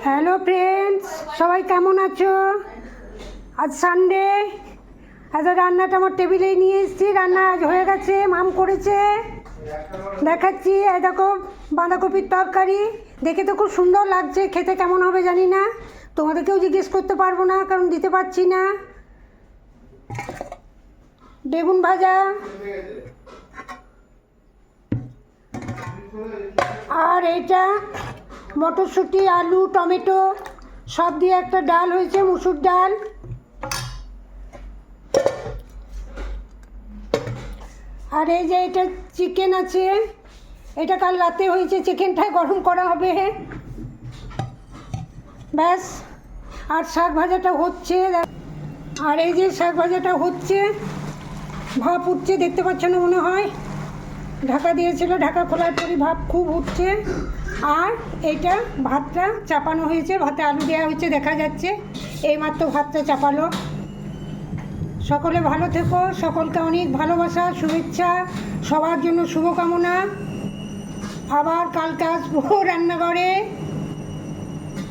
Hello friends, সবাই কেমন আছো? আজ সানডে। আজ রান্নাটা আমার টেবিলেই নিয়ে এসেছি। রান্না আজ হয়ে গেছে, মাম করেছে, দেখাচ্ছি। এই দেখো, বাঁধাকপির তরকারি। দেখে তো খুব সুন্দর লাগছে, খেতে কেমন হবে জানি না, তোমাদেরকেও জিজ্ঞেস করতে পারবো না কারণ দিতে পারছি না। বেগুন ভাজা আর এটা মটরশুঁটি, আলু, টমেটো সব দিয়ে একটা ডাল হয়েছে, মুসুর ডাল। আর এই যে এটা চিকেন আছে, এটা কাল রাতে হয়েছে, চিকেনটা গরম করা হবে, ব্যাস। আর শাক ভাজাটা হচ্ছে, আর এই যে শাক ভাজাটা হচ্ছে, ভাপ উঠছে, দেখতে পাচ্ছ না মনে হয়, ঢাকা দিয়েছিল, ঢাকা খোলার পরই ভাপ খুব উঠছে। আর এইটা ভাতটা চাপানো হয়েছে, ভাতে আলু দেওয়া হয়েছে, দেখা যাচ্ছে এইমাত্র ভাতটা চাপালো। সকলে ভালো থেকো, সকলকে অনেক ভালোবাসা, শুভেচ্ছা, সবার জন্য শুভকামনা। আবার কালকে আসবো রান্নাঘরে।